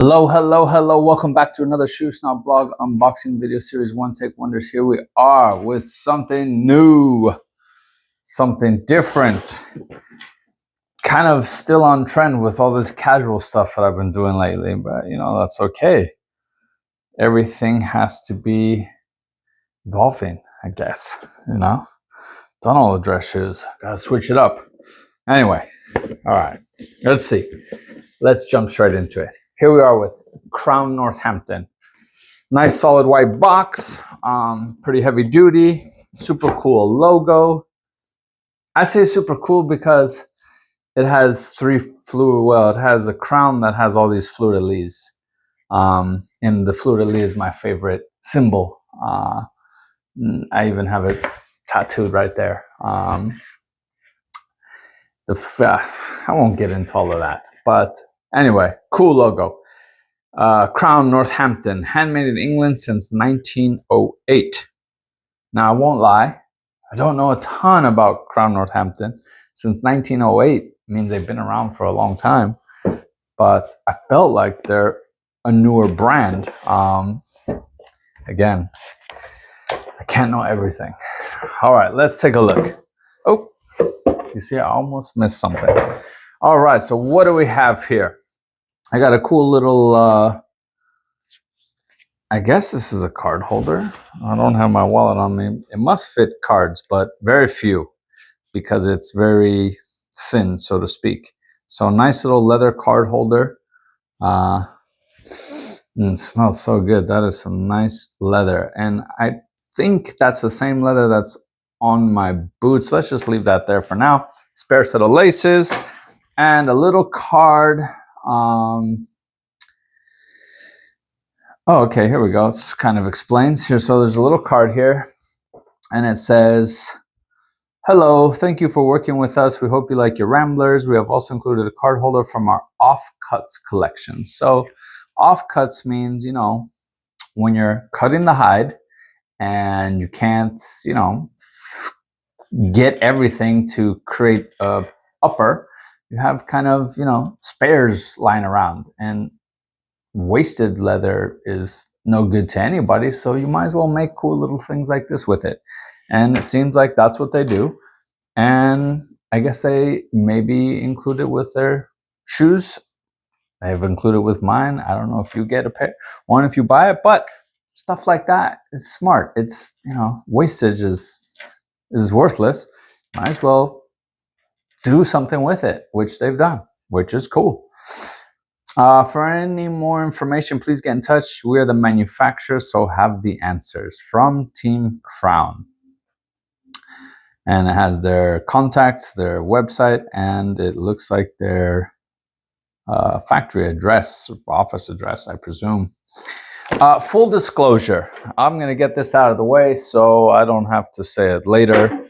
Hello, hello, hello. Welcome back to another Shoe Snob blog unboxing video series, One Take Wonders. Here we are with something new, something different. Kind of still on trend with all this casual stuff that I've been doing lately, but you know, that's okay. Everything has to be golfing, I guess, you know? Done all the dress shoes. Gotta switch it up. Anyway, all right, let's see. Let's jump straight into it. Here we are with Crown Northampton. Nice solid white box, pretty heavy duty, super cool logo. I say super cool because it has it has a crown that has all these fleur-de-lis. And the fleur-de-lis is my favorite symbol. I even have it tattooed right there. I won't get into all of that, but anyway, cool logo. Crown Northampton, handmade in England since 1908. Now, I won't lie, I don't know a ton about Crown Northampton. Since 1908 means they've been around for a long time, but I felt like they're a newer brand. Again, I can't know everything. All right, let's take a look. Oh, you see, I almost missed something. All right, so what do we have here? I got a cool little, I guess this is a card holder. I don't have my wallet on me. It must fit cards, but very few because it's very thin, so to speak. So nice little leather card holder. It smells so good. That is some nice leather. And I think that's the same leather that's on my boots. Let's just leave that there for now. Spare set of laces and a little card. Oh, okay, here we go. It kind of explains here. So there's a little card here and it says, hello, thank you for working with us. We hope you like your Ramblers. We have also included a card holder from our offcuts collection. So offcuts means, you know, when you're cutting the hide and you can't, you know, get everything to create a upper, you have kind of, you know, spares lying around, and wasted leather is no good to anybody, so you might as well make cool little things like this with it. And it seems like that's what they do, and I guess they maybe include it with their shoes. They've included with mine. I don't know if you get a pair, one if you buy it, but stuff like that is smart. It's, you know, wastage is worthless. Might as well do something with it, which they've done, which is cool. For any more information, please get in touch. We're the manufacturer, so have the answers. From Team Crown. And it has their contacts, their website, and it looks like their factory address, office address, I presume. Full disclosure, I'm going to get this out of the way so I don't have to say it later.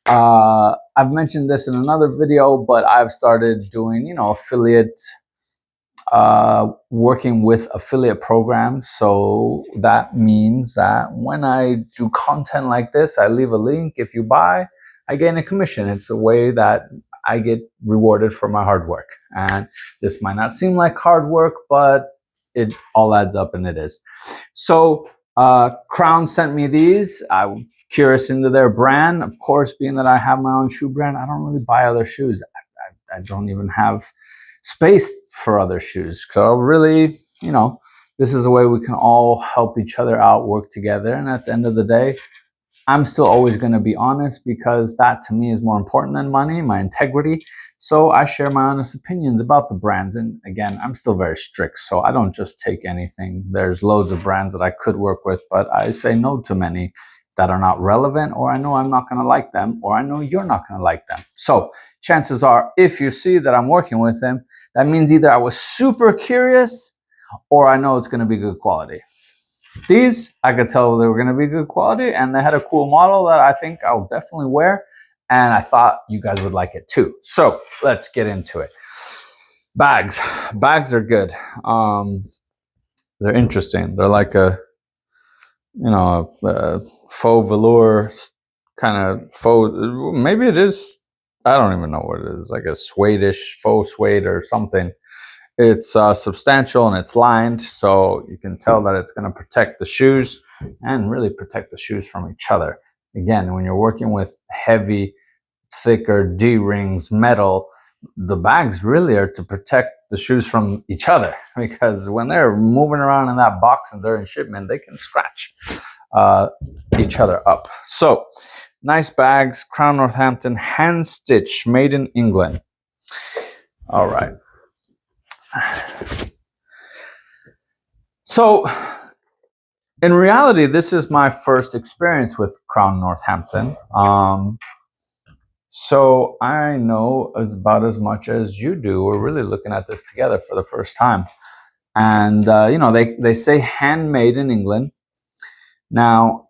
I've mentioned this in another video, but I've started doing, you know, working with affiliate programs. So that means that when I do content like this, I leave a link. If you buy, I gain a commission. It's a way that I get rewarded for my hard work. And this might not seem like hard work, but it all adds up, and it is. So Crown sent me these. I was curious into their brand. Of course, being that I have my own shoe brand, I don't really buy other shoes. I don't even have space for other shoes. So really, you know, this is a way we can all help each other out, work together. And at the end of the day, I'm still always going to be honest, because that to me is more important than money, my integrity. So I share my honest opinions about the brands. And again, I'm still very strict, so I don't just take anything. There's loads of brands that I could work with, but I say no to many that are not relevant, or I know I'm not going to like them, or I know you're not going to like them. So chances are, if you see that I'm working with them, that means either I was super curious or I know it's going to be good quality. These, I could tell they were going to be good quality, and they had a cool model that I think I'll definitely wear, and I thought you guys would like it too. So let's get into it. Bags are good. They're interesting. They're like a, you know, a faux velour kind of faux, maybe it is, I don't even know what it is, like a suede-ish, faux suede or something. It's substantial and it's lined, so you can tell that it's going to protect the shoes and really protect the shoes from each other. Again, when you're working with heavy, thicker D-rings, metal, the bags really are to protect the shoes from each other, because when they're moving around in that box and they're in shipment, they can scratch each other up. So, nice bags, Crown Northampton, hand stitch, made in England. All right. So, in reality, this is my first experience with Crown Northampton. So I know about as much as you do. We're really looking at this together for the first time. And, you know, they say handmade in England. Now,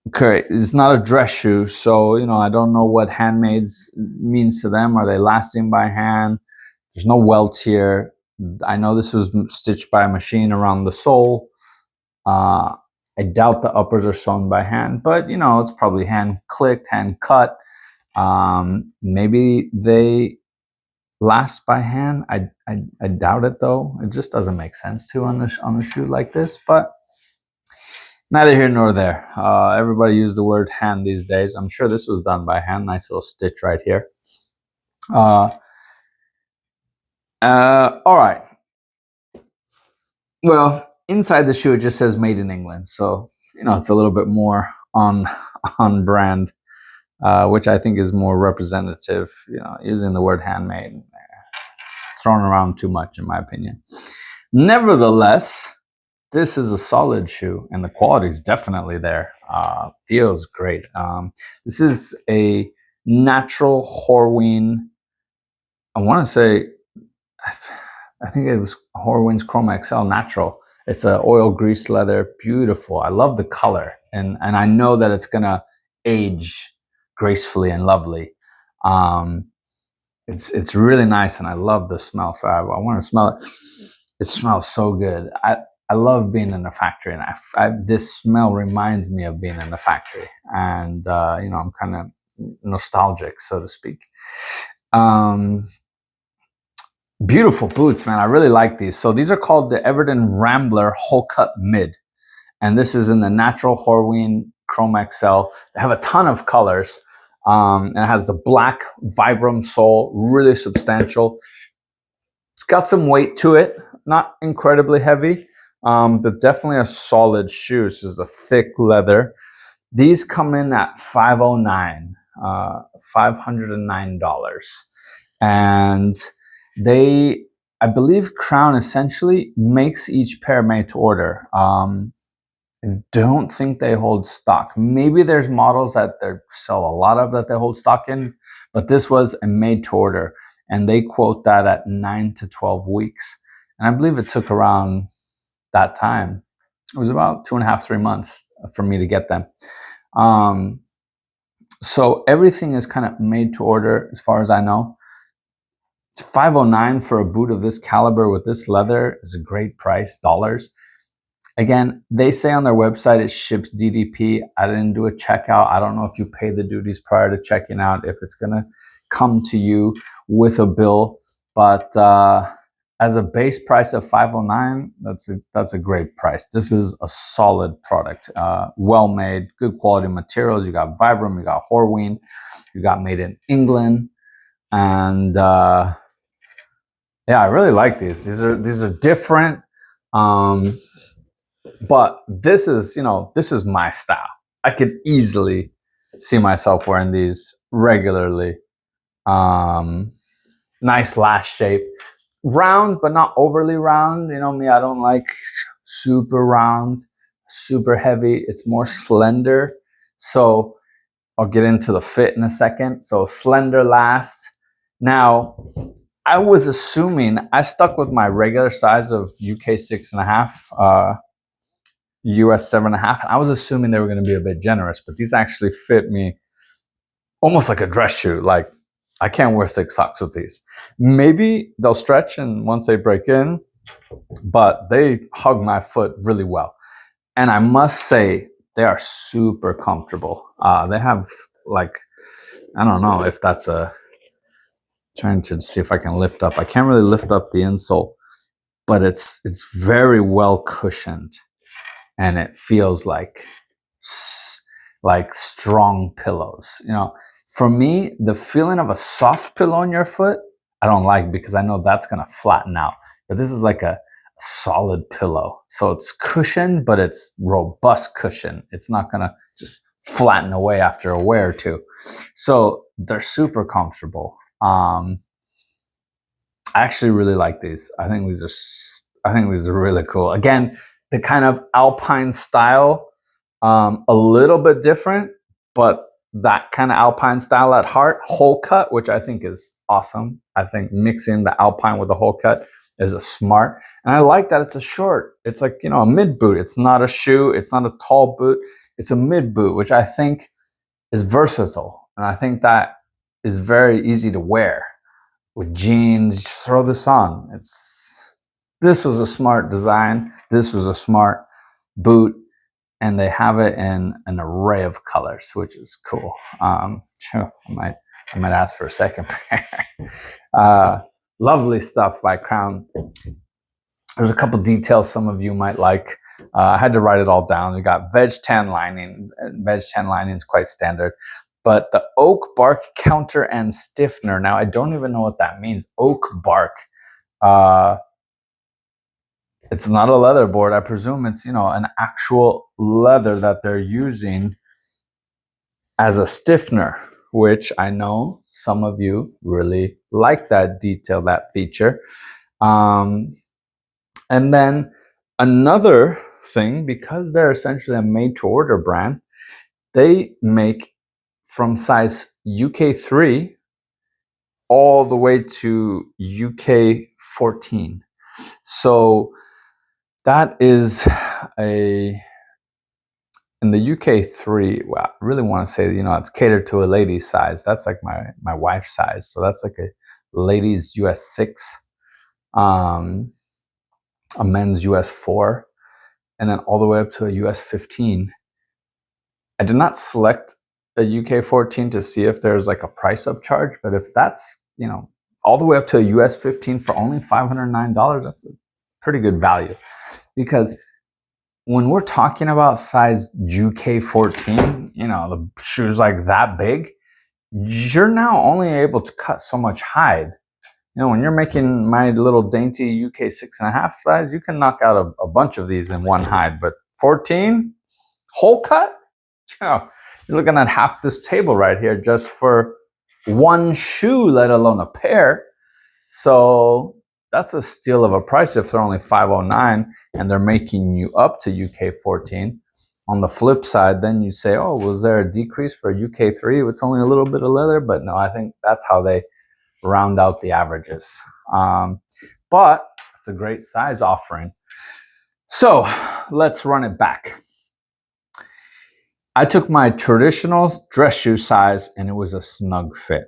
okay, it's not a dress shoe, so, you know, I don't know what handmade means to them. Are they lasting by hand? There's no welt here. I know this was stitched by a machine around the sole. I doubt the uppers are sewn by hand, but, you know, it's probably hand clicked, hand cut. Maybe they last by hand. I doubt it, though. It just doesn't make sense to on a shoe like this, but neither here nor there. Everybody use the word hand these days. I'm sure this was done by hand. Nice little stitch right here. All right. Well, inside the shoe, it just says made in England. So, you know, it's a little bit more on brand, which I think is more representative. You know, using the word handmade, it's thrown around too much, in my opinion. Nevertheless, this is a solid shoe, and the quality is definitely there. Feels great. This is a natural Horween. I want to say, I think it was Horween's Chromexcel Natural. It's an oil grease leather, beautiful. I love the color, and I know that it's gonna age gracefully and lovely. It's really nice, and I love the smell. So I want to smell it. It smells so good. I love being in the factory, and this smell reminds me of being in the factory, and you know, I'm kind of nostalgic, so to speak. Beautiful boots, man. I really like these. So these are called the Everdon Rambler wholecut mid, and this is in the natural Horween Chromexcel. They have a ton of colors, and it has the black Vibram sole, really substantial. It's got some weight to it, not incredibly heavy, but definitely a solid shoe. This is a thick leather. These come in at $509, $509, and they, I believe Crown essentially makes each pair made to order. I don't think they hold stock. Maybe there's models that they sell a lot of that they hold stock in, but this was a made to order, and they quote that at 9 to 12 weeks. And I believe it took around that time. It was about 2.5, 3 months for me to get them. So everything is kind of made to order as far as I know. It's $509 for a boot of this caliber with this leather is a great price, dollars. Again, they say on their website it ships DDP. I didn't do a checkout. I don't know if you pay the duties prior to checking out, if it's gonna come to you with a bill. But as a base price of $509, that's a great price. This is a solid product, well made, good quality materials. You got Vibram, you got Horween, you got made in England, and yeah, I really like these. These are different, but this is, you know, this is my style. I could easily see myself wearing these regularly. Nice lash shape, round but not overly round. You know me, I don't like super round, super heavy. It's more slender. So I'll get into the fit in a second. So slender last. Now, I was assuming, I stuck with my regular size of UK 6.5, US 7.5. I was assuming they were going to be a bit generous, but these actually fit me almost like a dress shoe. Like, I can't wear thick socks with these. Maybe they'll stretch and once they break in, but they hug my foot really well. And I must say, they are super comfortable. They have, like, I don't know if that's a Trying to see if I can lift up. I can't really lift up the insole, but it's very well cushioned, and it feels like strong pillows. You know, for me, the feeling of a soft pillow on your foot, I don't like, because I know that's gonna flatten out. But this is like a solid pillow, so it's cushioned, but it's robust cushion. It's not gonna just flatten away after a wear or two. So they're super comfortable. I actually really like these. I think these are really cool. Again, the kind of alpine style, a little bit different, but that kind of alpine style at heart. Whole cut, which I think is awesome. I think mixing the alpine with the whole cut is a smart. And I like that it's a short. It's like, you know, a mid boot. It's not a shoe. It's not a tall boot. It's a mid boot, which I think is versatile. And I think that is very easy to wear with jeans. Just throw this on. This was a smart design. This was a smart boot, and they have it in an array of colors, which is cool. Sure, I might ask for a second pair. Lovely stuff by Crown. There's a couple details some of you might like. I had to write it all down. We got veg tan lining. Veg tan lining is quite standard. But the oak bark counter and stiffener. Now, I don't even know what that means. Oak bark. It's not a leather board. I presume it's, you know, an actual leather that they're using as a stiffener, which I know some of you really like that detail, that feature. And then another thing, because they're essentially a made-to-order brand, they make from size UK3 all the way to UK14. So that is in the UK3, well, I really want to say, you know, it's catered to a lady's size. That's like my wife's size. So that's like a ladies US 6, a men's US 4, and then all the way up to a US 15. I did not select a UK 14 to see if there's like a price upcharge, but if that's, you know, all the way up to a US 15 for only $509, that's a pretty good value. Because when we're talking about size UK 14, you know, the shoes like that big, you're now only able to cut so much hide. You know, when you're making my little dainty UK 6.5 size, you can knock out a bunch of these in one hide. But 14, whole cut? You know, you're looking at half this table right here just for one shoe, let alone a pair. So that's a steal of a price if they're only $509 and they're making you up to UK 14. On the flip side, then you say, oh, was there a decrease for UK 3? It's only a little bit of leather, but no, I think that's how they round out the averages. But it's a great size offering. So let's run it back. I took my traditional dress shoe size and it was a snug fit.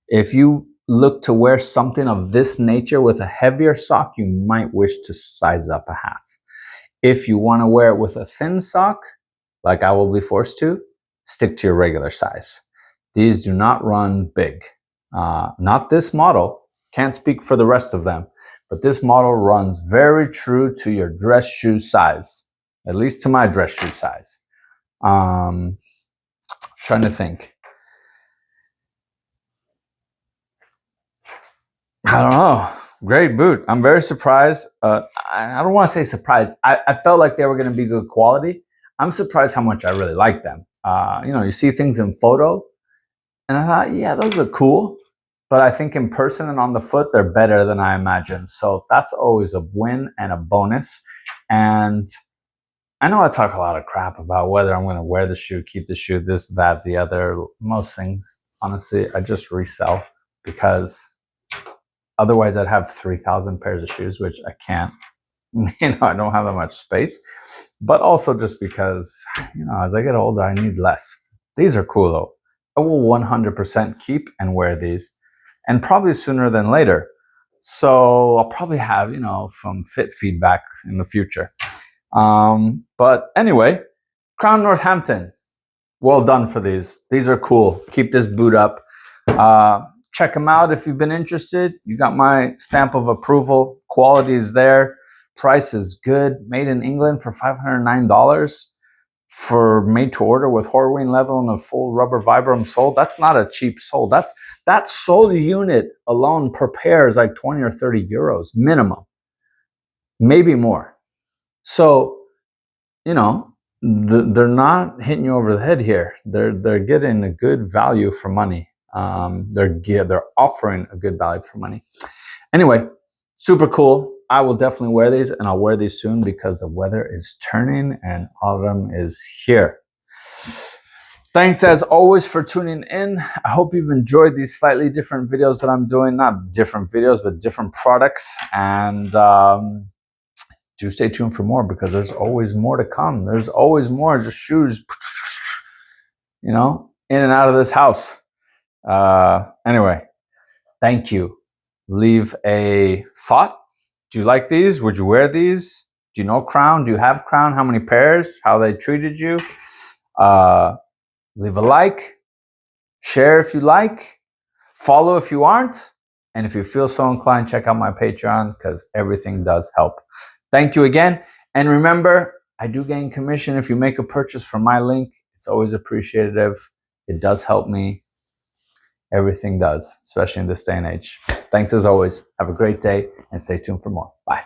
If you look to wear something of this nature with a heavier sock, you might wish to size up a half. If you want to wear it with a thin sock, like I will be forced to, stick to your regular size. These do not run big. Not this model. Can't speak for the rest of them. But this model runs very true to your dress shoe size. At least to my dress shoe size. Trying to think. I don't know. Great boot. I'm very surprised. I don't want to say surprised. I felt like they were going to be good quality. I'm surprised how much I really like them. You know, you see things in photo, and I thought, yeah, those are cool. But I think in person and on the foot, they're better than I imagined. So that's always a win and a bonus. And I know I talk a lot of crap about whether I'm going to wear the shoe, keep the shoe, this, that, the other. Most things, honestly, I just resell because otherwise I'd have 3,000 pairs of shoes, which I can't. You know, I don't have that much space. But also just because, you know, as I get older, I need less. These are cool though. I will 100% keep and wear these, and probably sooner than later. So I'll probably have, you know, some fit feedback in the future. But anyway, Crown Northampton, well done for these. These are cool. Keep this boot up. check them out if you've been interested. You got my stamp of approval. Quality is there. Price is good. Made in England for $509 for made to order with Horween leather and a full rubber Vibram sole. That's not a cheap sole. That sole unit alone per pair is like 20 or 30 euros minimum, maybe more. So, you know, they're not hitting you over the head here. They're getting a good value for money. They're offering a good value for money. Anyway, super cool. I will definitely wear these, and I'll wear these soon because the weather is turning and autumn is here. Thanks as always for tuning in. I hope you've enjoyed these slightly different videos that I'm doing. Not different videos, but different products. And do stay tuned for more because there's always more to come. There's always more just shoes, you know, in and out of this house. Anyway, thank you. Leave a thought. Do you like these? Would you wear these? Do you know Crown? Do you have Crown? How many pairs? How they treated you? Leave a like. Share if you like. Follow if you aren't. And if you feel so inclined, check out my Patreon because everything does help. Thank you again. And remember, I do gain commission if you make a purchase from my link. It's always appreciative. It does help me. Everything does, especially in this day and age. Thanks as always. Have a great day and stay tuned for more. Bye.